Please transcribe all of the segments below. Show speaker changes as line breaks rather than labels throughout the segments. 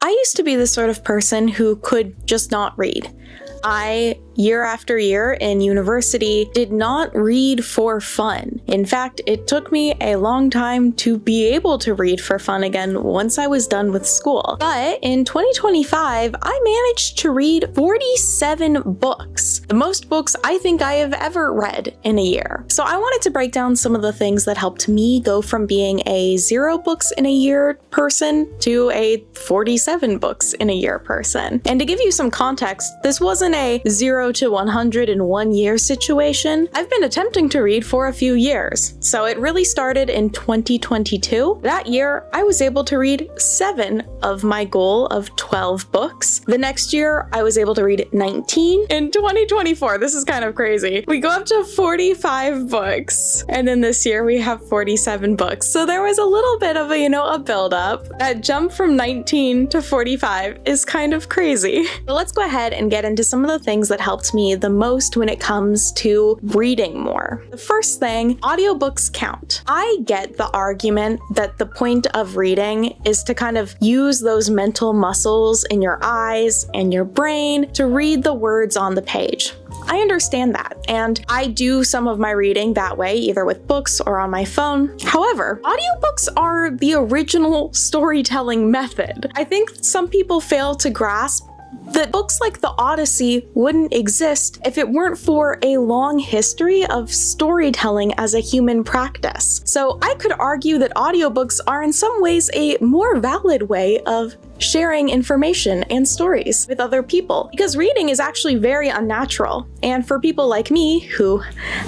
I used to be the sort of person who could just not read. I, year after year in university, did not read for fun. In fact, it took me a long time to be able to read for fun again once I was done with school. But in 2025, I managed to read 47 books, the most books I think I have ever read in a year. So I wanted to break down some of the things that helped me go from being a 0 books in a year person to a 47 books in a year person. And to give you some context, this wasn't a 0 to 100 in 1 year situation. I've been attempting to read for a few years. So it really started in 2022. That year, I was able to read 7 of my goal of 12 books. The next year, I was able to read 19. In 2024, this is kind of crazy. We go up to 45 books. And then this year we have 47 books. So there was a little bit of a build up. That jump from 19 to 45 is kind of crazy. But let's go ahead and get into some of the things that helped me the most when it comes to reading more. The first thing, audiobooks count. I get the argument that the point of reading is to kind of use those mental muscles in your eyes and your brain to read the words on the page. I understand that, and I do some of my reading that way, either with books or on my phone. However, audiobooks are the original storytelling method. I think some people fail to grasp that books like the Odyssey wouldn't exist if it weren't for a long history of storytelling as a human practice. So I could argue that audiobooks are in some ways a more valid way of sharing information and stories with other people, because reading is actually very unnatural. And for people like me who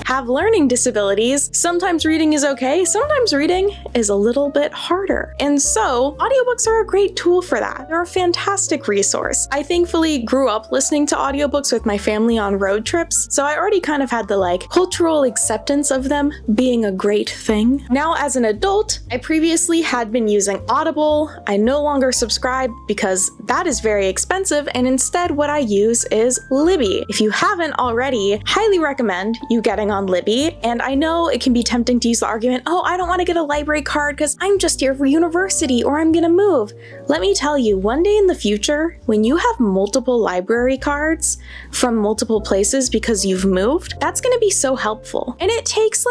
have learning disabilities, sometimes reading is okay, sometimes reading is a little bit harder. And so audiobooks are a great tool for that. They're a fantastic resource. I thankfully grew up listening to audiobooks with my family on road trips, so I already kind of had the cultural acceptance of them being a great thing. Now as an adult, I previously had been using Audible. I no longer subscribe because that is very expensive, and instead what I use is Libby. If you haven't already, highly recommend you getting on Libby. And I know it can be tempting to use the argument, oh, I don't want to get a library card because I'm just here for university or I'm gonna move. Let me tell you, one day in the future, when you have multiple library cards from multiple places because you've moved, that's gonna be so helpful. And it takes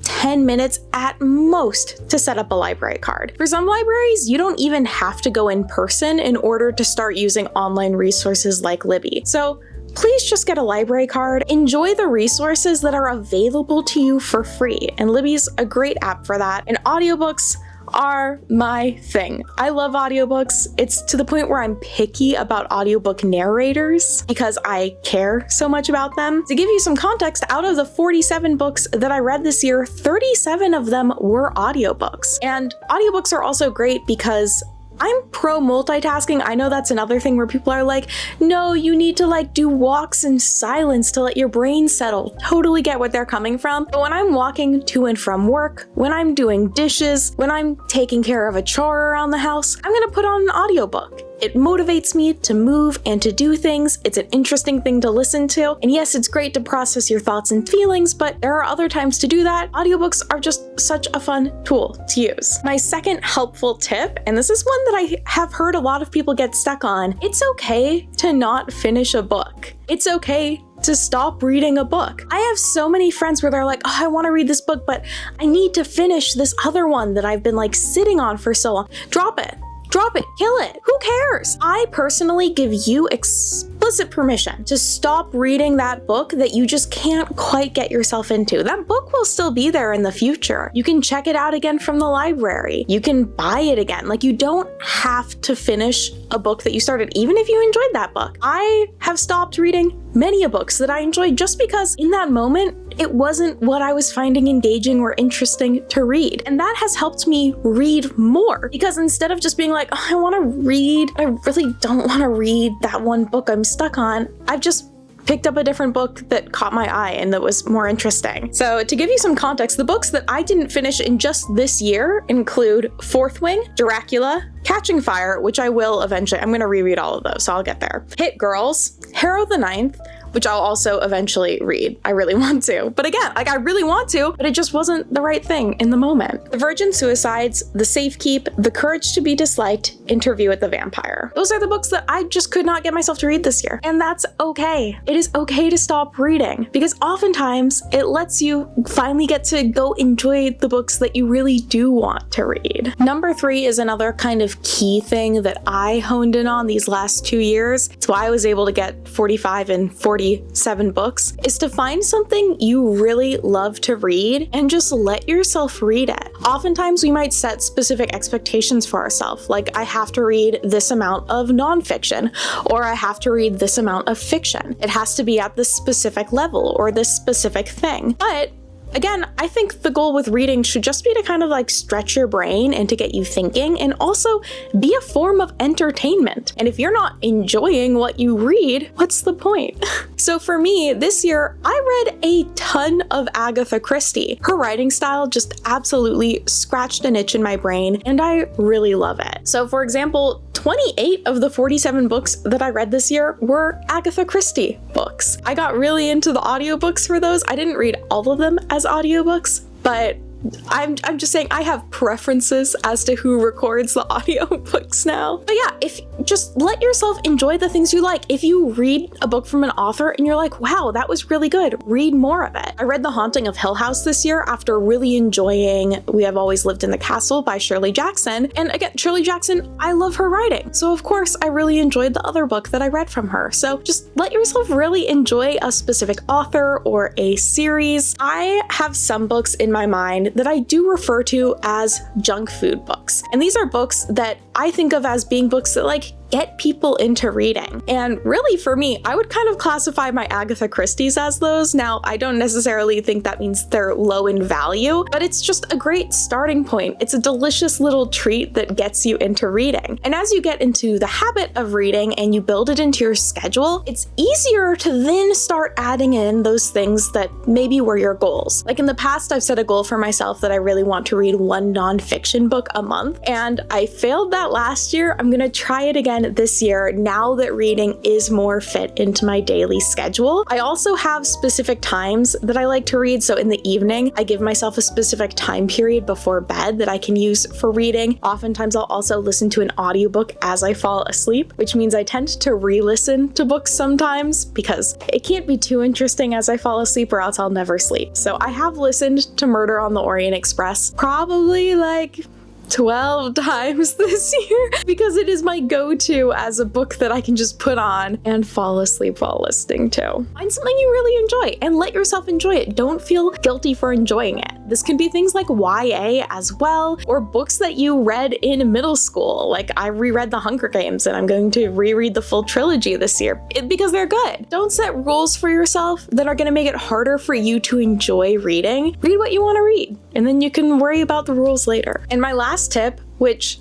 10 minutes at most to set up a library card. For some libraries, you don't even have to go in person in order to start using online resources like Libby. So please just get a library card. Enjoy the resources that are available to you for free. And Libby's a great app for that. And audiobooks are my thing. I love audiobooks. It's to the point where I'm picky about audiobook narrators because I care so much about them. To give you some context, out of the 47 books that I read this year, 37 of them were audiobooks. And audiobooks are also great because I'm pro multitasking. I know that's another thing where people are like, no, you need to do walks in silence to let your brain settle. Totally get what they're coming from. But when I'm walking to and from work, when I'm doing dishes, when I'm taking care of a chore around the house, I'm gonna put on an audiobook. It motivates me to move and to do things. It's an interesting thing to listen to. And yes, it's great to process your thoughts and feelings, but there are other times to do that. Audiobooks are just such a fun tool to use. My second helpful tip, and this is one that I have heard a lot of people get stuck on, it's okay to not finish a book. It's okay to stop reading a book. I have so many friends where they're like, oh, I want to read this book, but I need to finish this other one that I've been sitting on for so long. Drop it. Drop it, kill it, who cares? I personally give you explicit permission to stop reading that book that you just can't quite get yourself into. That book will still be there in the future. You can check it out again from the library. You can buy it again. You don't have to finish a book that you started, even if you enjoyed that book. I have stopped reading many books that I enjoyed just because in that moment, it wasn't what I was finding engaging or interesting to read. And that has helped me read more because instead of just being like, oh, I want to read, I really don't want to read that one book I'm stuck on, I've just picked up a different book that caught my eye and that was more interesting. So to give you some context, the books that I didn't finish in just this year include Fourth Wing, Dracula, Catching Fire, which I will eventually, I'm going to reread all of those, so I'll get there. Hit Girls, Harrow the Ninth, which I'll also eventually read. I really want to. But again, like I really want to, but it just wasn't the right thing in the moment. The Virgin Suicides, The Safekeep, The Courage to Be Disliked, Interview with the Vampire. Those are the books that I just could not get myself to read this year. And that's okay. It is okay to stop reading because oftentimes it lets you finally get to go enjoy the books that you really do want to read. Number 3 is another kind of key thing that I honed in on these last 2 years. It's why I was able to get 45 and 47 books, is to find something you really love to read and just let yourself read it. Oftentimes we might set specific expectations for ourselves, like I have to read this amount of nonfiction, or I have to read this amount of fiction. It has to be at this specific level or this specific thing. But again, I think the goal with reading should just be to kind of like stretch your brain and to get you thinking, and also be a form of entertainment. And if you're not enjoying what you read, what's the point? So for me, this year, I read a ton of Agatha Christie. Her writing style just absolutely scratched an itch in my brain, and I really love it. So for example, 28 of the 47 books that I read this year were Agatha Christie books. I got really into the audiobooks for those. I didn't read all of them as audiobooks, but I'm just saying I have preferences as to who records the audiobooks now. But yeah, if just let yourself enjoy the things you like. If you read a book from an author and you're like, wow, that was really good, read more of it. I read The Haunting of Hill House this year after really enjoying We Have Always Lived in the Castle by Shirley Jackson. And again, Shirley Jackson, I love her writing. So of course, I really enjoyed the other book that I read from her. So just let yourself really enjoy a specific author or a series. I have some books in my mind that I do refer to as junk food books. And these are books that I think of as being books that like get people into reading. And really for me, I would kind of classify my Agatha Christie's as those. Now, I don't necessarily think that means they're low in value, but it's just a great starting point. It's a delicious little treat that gets you into reading. And as you get into the habit of reading and you build it into your schedule, it's easier to then start adding in those things that maybe were your goals. Like in the past, I've set a goal for myself that I really want to read one nonfiction book a month, and I failed that last year. I'm gonna try it again this year now that reading is more fit into my daily schedule. I also have specific times that I like to read. So in the evening, I give myself a specific time period before bed that I can use for reading. Oftentimes I'll also listen to an audiobook as I fall asleep, which means I tend to re-listen to books sometimes because it can't be too interesting as I fall asleep or else I'll never sleep. So I have listened to Murder on the Orient Express probably like 12 times this year because it is my go-to as a book that I can just put on and fall asleep while listening to. Find something you really enjoy and let yourself enjoy it. Don't feel guilty for enjoying it. This can be things like YA as well, or books that you read in middle school. Like I reread The Hunger Games and I'm going to reread the full trilogy this year because they're good. Don't set rules for yourself that are going to make it harder for you to enjoy reading. Read what you want to read, and then you can worry about the rules later. And my last tip, which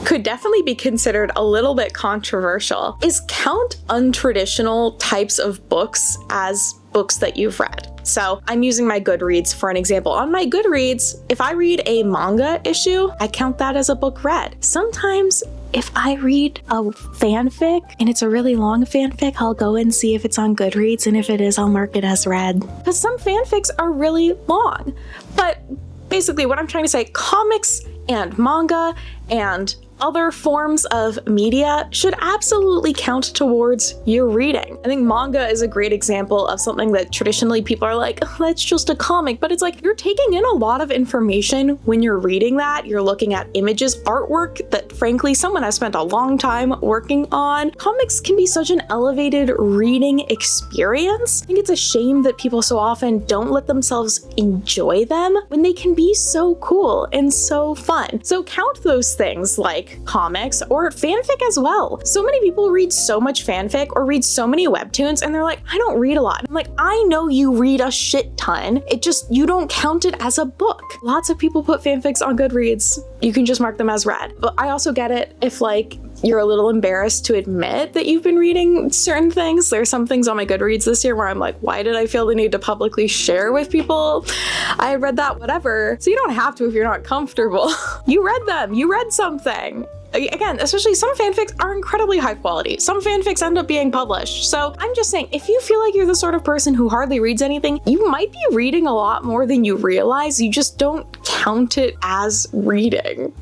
could definitely be considered a little bit controversial, is count untraditional types of books as books that you've read. So I'm using my Goodreads for an example. On my Goodreads, if I read a manga issue, I count that as a book read. Sometimes if I read a fanfic and it's a really long fanfic, I'll go and see if it's on Goodreads, and if it is, I'll mark it as read. Because some fanfics are really long. But basically what I'm trying to say, comics and manga and other forms of media should absolutely count towards your reading. I think manga is a great example of something that traditionally people are like, oh, that's just a comic, but it's like you're taking in a lot of information when you're reading that. You're looking at images, artwork that frankly someone has spent a long time working on. Comics can be such an elevated reading experience. I think it's a shame that people so often don't let themselves enjoy them when they can be so cool and so fun. So count those things like comics or fanfic as well. So many people read so much fanfic or read so many webtoons and they're like, I don't read a lot. I'm like, I know you read a shit ton. It just, you don't count it as a book. Lots of people put fanfics on Goodreads. You can just mark them as read. But I also get it if like you're a little embarrassed to admit that you've been reading certain things. There's some things on my Goodreads this year where I'm like, why did I feel the need to publicly share with people? I read that, whatever. So you don't have to if you're not comfortable. You read them, you read something. Again, especially some fanfics are incredibly high quality. Some fanfics end up being published. So I'm just saying, if you feel like you're the sort of person who hardly reads anything, you might be reading a lot more than you realize. You just don't count it as reading.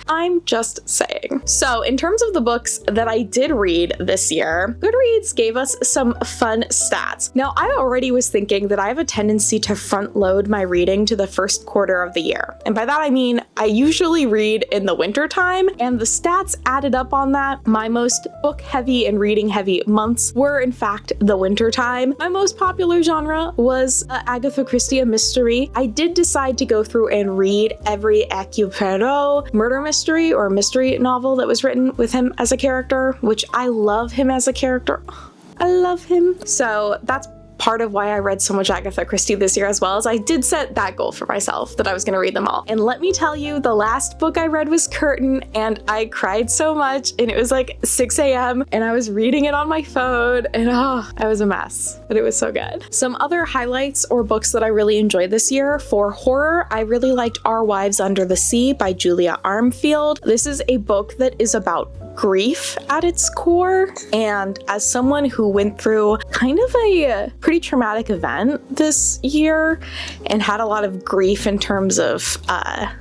I'm just saying. So in terms of the books that I did read this year, Goodreads gave us some fun stats. Now, I already was thinking that I have a tendency to front load my reading to the first quarter of the year. And by that I mean, I usually read in the winter time, and the stats added up on that. My most book heavy and reading heavy months were in fact the winter time. My most popular genre was Agatha Christie mystery. I did decide to go through and read every Hercule Poirot murder mystery or mystery novel that was written with him as a character, which I love him as a character. I love him. So that's part of why I read so much Agatha Christie this year, as well as I did set that goal for myself that I was going to read them all. And let me tell you, the last book I read was Curtain, and I cried so much, and it was like 6 a.m. and I was reading it on my phone, and I was a mess, but it was so good. Some other highlights or books that I really enjoyed this year: for horror, I really liked Our Wives Under the Sea by Julia Armfield. This is a book that is about grief at its core, and as someone who went through kind of a pretty traumatic event this year and had a lot of grief in terms of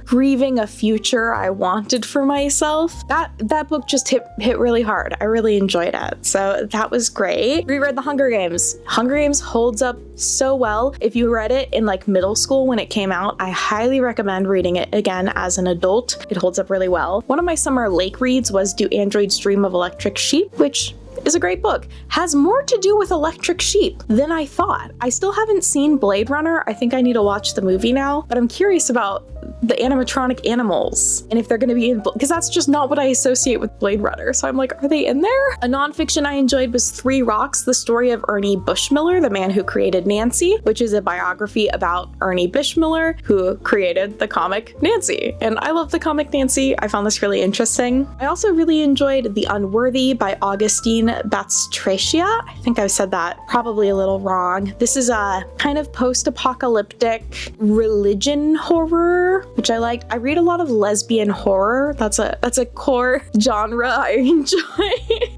grieving a future I wanted for myself, that book just hit really hard. I really enjoyed it, so that was great. Reread The Hunger Games. Hunger Games holds up so well. If you read it in like middle school when it came out, I highly recommend reading it again as an adult. It holds up really well. One of my summer lake reads was Do Androids Dream of Electric Sheep, which is a great book. Has more to do with electric sheep than I thought. I still haven't seen Blade Runner. I think I need to watch the movie now, but I'm curious about the animatronic animals and if they're going to be in, because that's just not what I associate with Blade Runner. So I'm like, are they in there? A nonfiction I enjoyed was Three Rocks, the story of Ernie Bushmiller, the man who created Nancy, which is a biography about Ernie Bushmiller, who created the comic Nancy. And I love the comic Nancy. I found this really interesting. I also really enjoyed The Unworthy by Augustine Bastracia. I think I said that probably a little wrong. This is a kind of post-apocalyptic religion horror, which I liked. I read a lot of lesbian horror. That's a core genre I enjoy.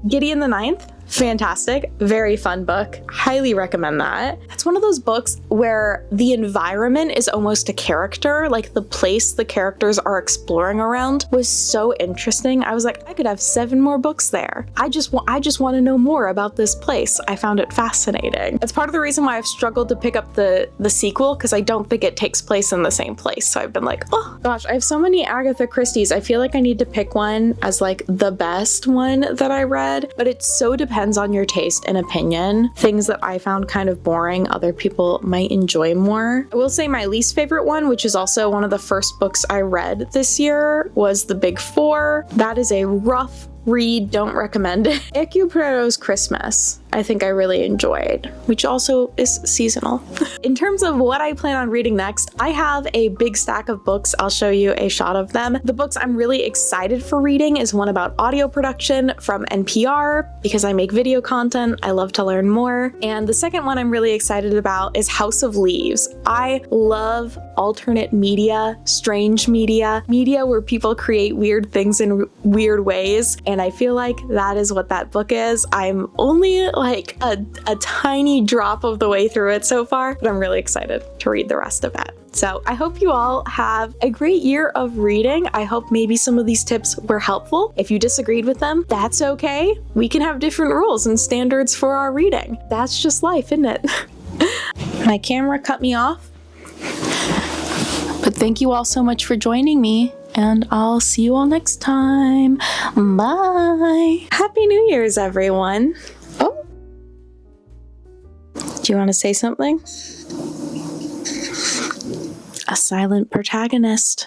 Gideon the Ninth. Fantastic, very fun book. Highly recommend that. It's one of those books where the environment is almost a character, like the place the characters are exploring around was so interesting. I was like, I could have 7 more books there. I just want to know more about this place. I found it fascinating. It's part of the reason why I've struggled to pick up the sequel, because I don't think it takes place in the same place. So I've been like, oh gosh, I have so many Agatha Christie's. I feel like I need to pick one as like the best one that I read, but it so depends on your taste and opinion. Things that I found kind of boring, other people might enjoy more. I will say my least favorite one, which is also one of the first books I read this year, was The Big Four. That is a rough read, don't recommend it. Hercule Poirot's Christmas, I think I really enjoyed, which also is seasonal. In terms of what I plan on reading next, I have a big stack of books. I'll show you a shot of them. The books I'm really excited for reading is one about audio production from NPR, because I make video content. I love to learn more. And the second one I'm really excited about is House of Leaves. I love alternate media, strange media where people create weird things in weird ways. And I feel like that is what that book is. I'm only like a tiny drop of the way through it so far, but I'm really excited to read the rest of it. So I hope you all have a great year of reading. I hope maybe some of these tips were helpful. If you disagreed with them, that's okay. We can have different rules and standards for our reading. That's just life, isn't it? My camera cut me off. But thank you all so much for joining me, and I'll see you all next time. Bye. Happy New Year's, everyone. Oh, do you want to say something? A silent protagonist.